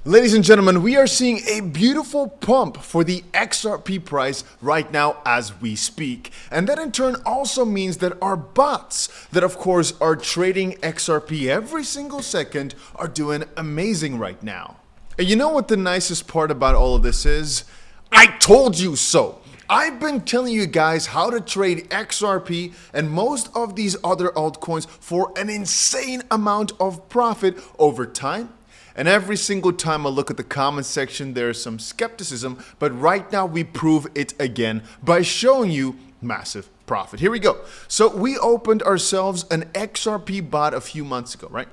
Ladies and gentlemen, we are seeing a beautiful pump for the XRP price right now as we speak. And that in turn also means that our bots that of course are trading XRP every single second are doing amazing right now. And you know what the nicest part about all of this is? I told you so. I've been telling you guys how to trade XRP and most of these other altcoins for an insane amount of profit over time. And every single time I look at the comment section, there's some skepticism, but right now we prove it again by showing you massive profit. Here we go. So we opened ourselves an XRP bot a few months ago, right?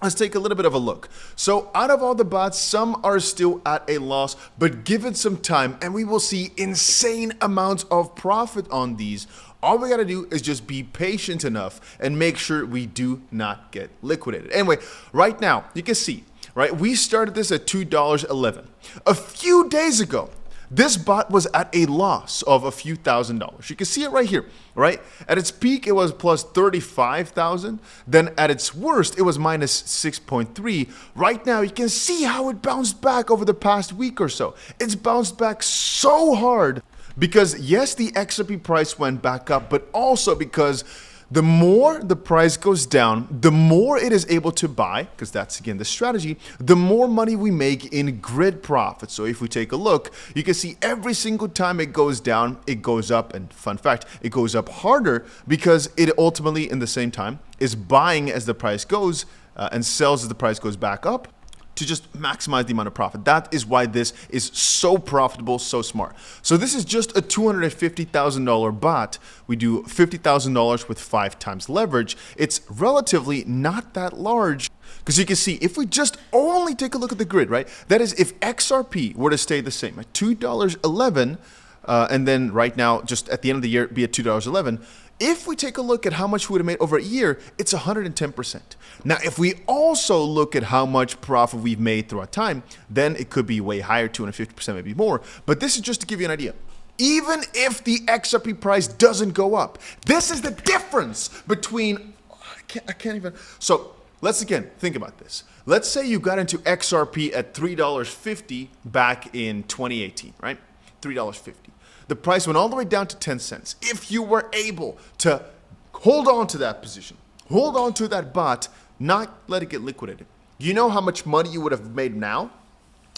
Let's take a little bit of a look. So out of all the bots, some are still at a loss, but give it some time and we will see insane amounts of profit on these. All we gotta do is just be patient enough and make sure we do not get liquidated. Anyway, right now, you can see, right? We started this at $2.11. A few days ago, this bot was at a loss of a few $1,000s. You can see it right here, right? At its peak, it was plus 35,000. Then at its worst, it was minus 6.3. Right now, you can see how it bounced back over the past week or so. It's bounced back so hard because yes, the XRP price went back up, but also because the more the price goes down, the more it is able to buy, because that's again the strategy, the more money we make in grid profit. So if we take a look, you can see every single time it goes down, it goes up. And fun fact, it goes up harder because it ultimately in the same time is buying as the price goes and sells as the price goes back up, to just maximize the amount of profit. That is why this is so profitable, so smart. So this is just a $250,000 bot. We do $50,000 with 5 times leverage. It's relatively not that large because you can see if we just only take a look at the grid, right? That is if XRP were to stay the same at $2.11 and then right now just at the end of the year be at $2.11. If we take a look at how much we would have made over a year, it's 110%. Now, if we also look at how much profit we've made throughout time, then it could be way higher, 250%, maybe more. But this is just to give you an idea. Even if the XRP price doesn't go up, this is the difference between, I can't even. So let's again think about this. Let's say you got into XRP at $3.50 back in 2018, right? $3.50. The price went all the way down to 10 cents. If you were able to hold on to that position, hold on to that bot, not let it get liquidated, you know how much money you would have made now?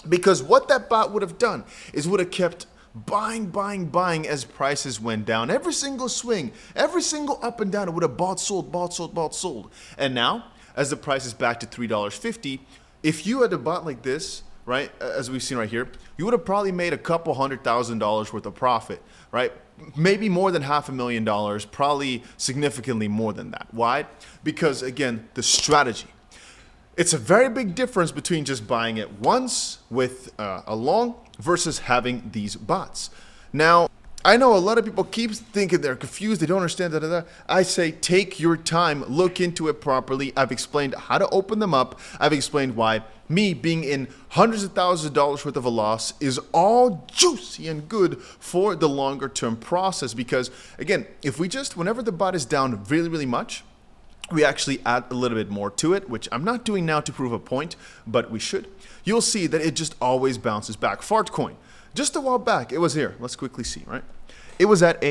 Because what that bot would have done is would have kept buying as prices went down. Every single swing, every single up and down, it would have bought, sold. And now, as the price is back to $3.50, if you had a bot like this, right, as we've seen right here, you would have probably made a couple $100,000 worth of profit, right? Maybe more than $500,000, probably significantly more than that. Why? Because again, the strategy. It's a very big difference between just buying it once with a long versus having these bots. Now, I know a lot of people keep thinking they're confused, they don't understand, I say take your time, look into it properly. I've explained how to open them up. I've explained why me being in hundreds of thousands of dollars worth of a loss is all juicy and good for the longer term process. Because again, if we just, whenever the bot is down really much, we actually add a little bit more to it, which I'm not doing now to prove a point, but we should. You'll see that it just always bounces back. Fartcoin. Just a while back, it was here. Let's quickly see, right? It was at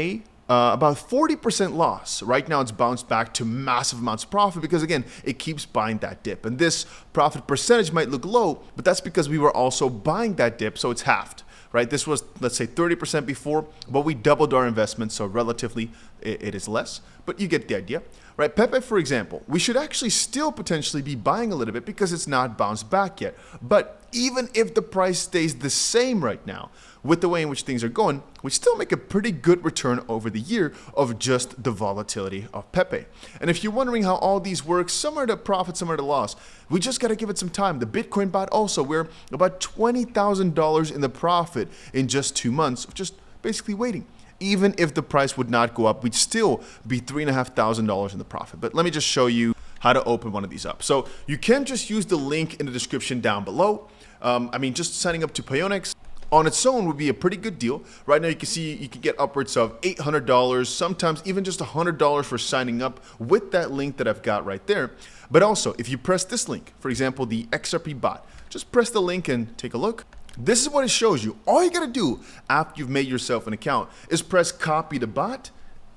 about 40% loss. Right now, it's bounced back to massive amounts of profit because, again, it keeps buying that dip. And this profit percentage might look low, but that's because we were also buying that dip, so it's halved, right? This was, let's say, 30% before, but we doubled our investment, so relatively it is less, but you get the idea. Right, 𝗵𝗵, for example, we should actually still potentially be buying a little bit because it's not bounced back yet. But even if the price stays the same right now, with the way in which things are going, we still make a pretty good return over the year of just the volatility of 𝗵𝗵. And if you're wondering how all these work, some are to profit, some are to loss, we just got to give it some time. The Bitcoin bot also, we're about $20,000 in the profit in just 2 months of just basically waiting. Even if the price would not go up, we'd still be $3,500 in the profit. But let me just show you how to open one of these up. So you can just use the link in the description down below. I mean, just signing up to Payonics on its own would be a pretty good deal. Right now you can see you can get upwards of $800, sometimes even just $100 for signing up with that link that I've got right there. But also, if you press this link, for example, the XRP bot, just press the link and take a look. This is what it shows you. All you gotta do after you've made yourself an account is press copy to bot,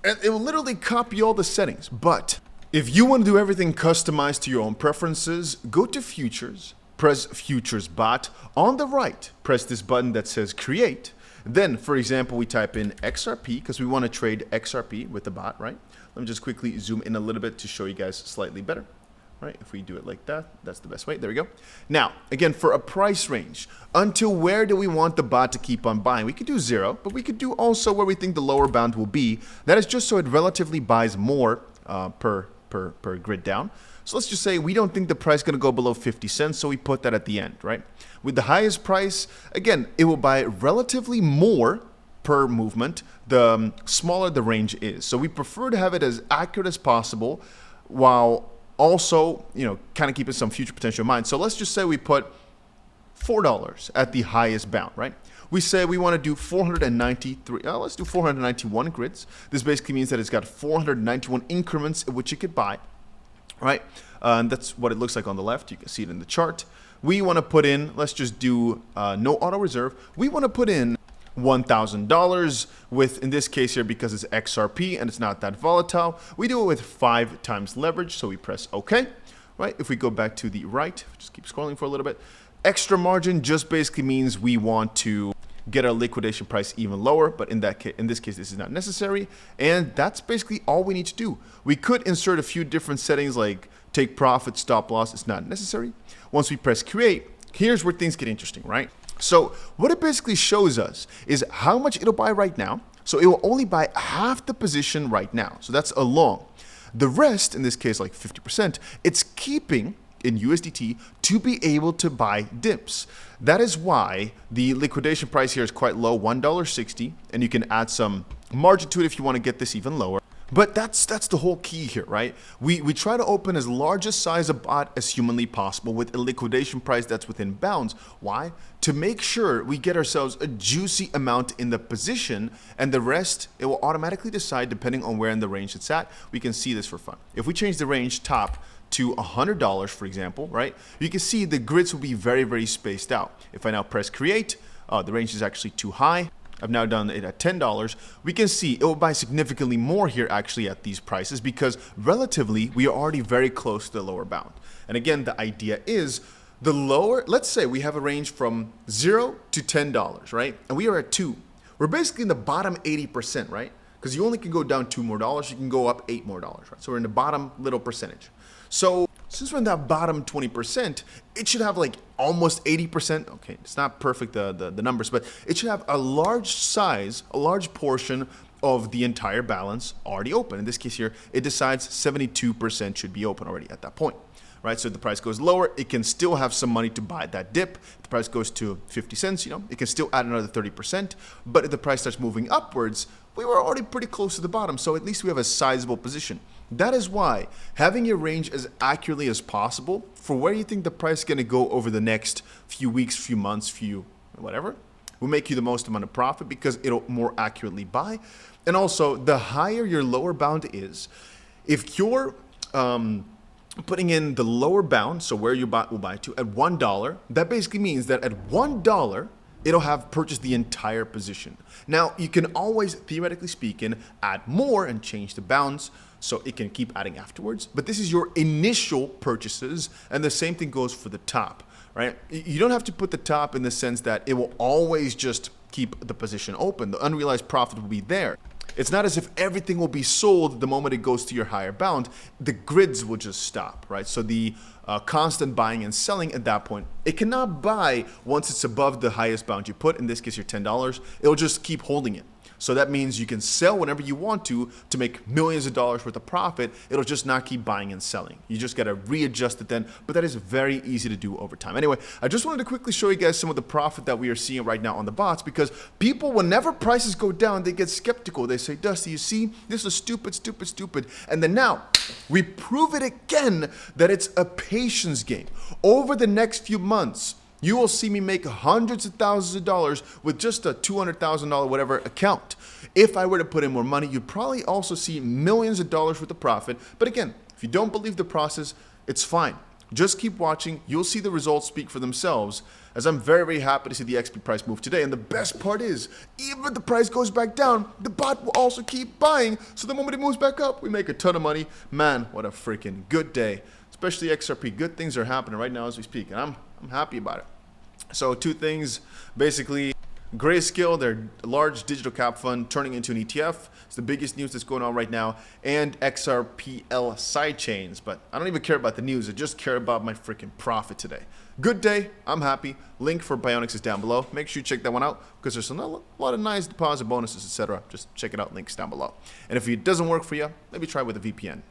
and it will literally copy all the settings. But if you want to do everything customized to your own preferences, go to futures, press futures bot. On the right, press this button that says create. Then, for example, we type in XRP because we want to trade XRP with the bot, right? Let me just quickly zoom in a little bit to show you guys slightly better. Right? If we do it like that, that's the best way. There we go. Now, again, for a price range, until where do we want the bot to keep on buying? We could do 0, but we could do also where we think the lower bound will be. That is just so it relatively buys more per grid down. So let's just say we don't think the price is going to go below 50 cents, so we put that at the end, right? With the highest price, again, it will buy relatively more per movement, the smaller the range is. So we prefer to have it as accurate as possible while also, kind of keeping some future potential in mind. So let's just say we put $4 at the highest bound, right? We say we want to do 493, let's do 491 grids. This basically means that it's got 491 increments in which it could buy, right? And that's what it looks like on the left. You can see it in the chart. We want to put in, let's just do no auto reserve. We want to put in $1,000 with, in this case here, because it's XRP and it's not that volatile, we do it with 5 times leverage. So we press OK, right? If we go back to the right, just keep scrolling for a little bit. Extra margin just basically means we want to get our liquidation price even lower, but in this case, this is not necessary. And that's basically all we need to do. We could insert a few different settings like take profit, stop loss. It's not necessary. Once we press create, here's where things get interesting, right? So what it basically shows us is how much it'll buy right now. So it will only buy half the position right now. So that's a long. The rest, in this case, like 50%, it's keeping in USDT to be able to buy dips. That is why the liquidation price here is quite low, $1.60, and you can add some margin to it if you want to get this even lower. But that's the whole key here, right? We try to open as large a size of bot as humanly possible with a liquidation price that's within bounds. Why? To make sure we get ourselves a juicy amount in the position, and the rest, it will automatically decide depending on where in the range it's at. We can see this for fun. If we change the range top to $100, for example, right? You can see the grids will be very, very spaced out. If I now press create, the range is actually too high. I've now done it at $10. We can see it will buy significantly more here actually at these prices because relatively we are already very close to the lower bound. And again, the idea is the lower, let's say we have a range from $0 to $10, right? And we are at 2. We're basically in the bottom 80%, right? Because you only can go down $2 more, you can go up $8 more, right? So we're in the bottom little percentage. So since we're in that bottom 20%, it should have like almost 80%. Okay, it's not perfect, the numbers, but it should have a large size, a large portion of the entire balance already open. In this case here, it decides 72% should be open already at that point, right? So if the price goes lower, it can still have some money to buy that dip. If the price goes to 50 cents, it can still add another 30%. But if the price starts moving upwards, we were already pretty close to the bottom. So at least we have a sizable position. That is why having your range as accurately as possible for where you think the price is going to go over the next few weeks, few months, few whatever, will make you the most amount of profit because it'll more accurately buy. And also, the higher your lower bound is, if you're putting in the lower bound, so where your bot will buy to, at $1, that basically means that at $1, it'll have purchased the entire position. Now, you can always, theoretically speaking, add more and change the bounds so it can keep adding afterwards. But this is your initial purchases, and the same thing goes for the top, right? You don't have to put the top in the sense that it will always just keep the position open. The unrealized profit will be there. It's not as if everything will be sold the moment it goes to your higher bound. The grids will just stop, right? So the constant buying and selling at that point, it cannot buy once it's above the highest bound you put. In this case, your $10. It'll just keep holding it. So that means you can sell whenever you want to make millions of dollars worth of profit. It'll just not keep buying and selling. You just got to readjust it then, but that is very easy to do over time. Anyway, I just wanted to quickly show you guys some of the profit that we are seeing right now on the bots, because people, whenever prices go down, they get skeptical. They say, Dusty, you see, this is stupid, stupid, stupid. And then now we prove it again that it's a patience game. Over the next few months, you will see me make hundreds of thousands of dollars with just a $200,000 whatever account. If I were to put in more money, you'd probably also see millions of dollars worth of profit. But again, if you don't believe the process, it's fine. Just keep watching. You'll see the results speak for themselves, as I'm very, very happy to see the XP price move today. And the best part is, even if the price goes back down, the bot will also keep buying. So the moment it moves back up, we make a ton of money. Man, what a freaking good day. Especially XRP. Good things are happening right now as we speak, and I'm happy about it. So two things, basically. Grayscale, their large digital cap fund, turning into an ETF. It's the biggest news that's going on right now. And XRPL sidechains. But I don't even care about the news. I just care about my freaking profit today. Good day. I'm happy. Link for Bionics is down below. Make sure you check that one out because there's a lot of nice deposit bonuses, etc. Just check it out. Links down below. And if it doesn't work for you, maybe try with a VPN.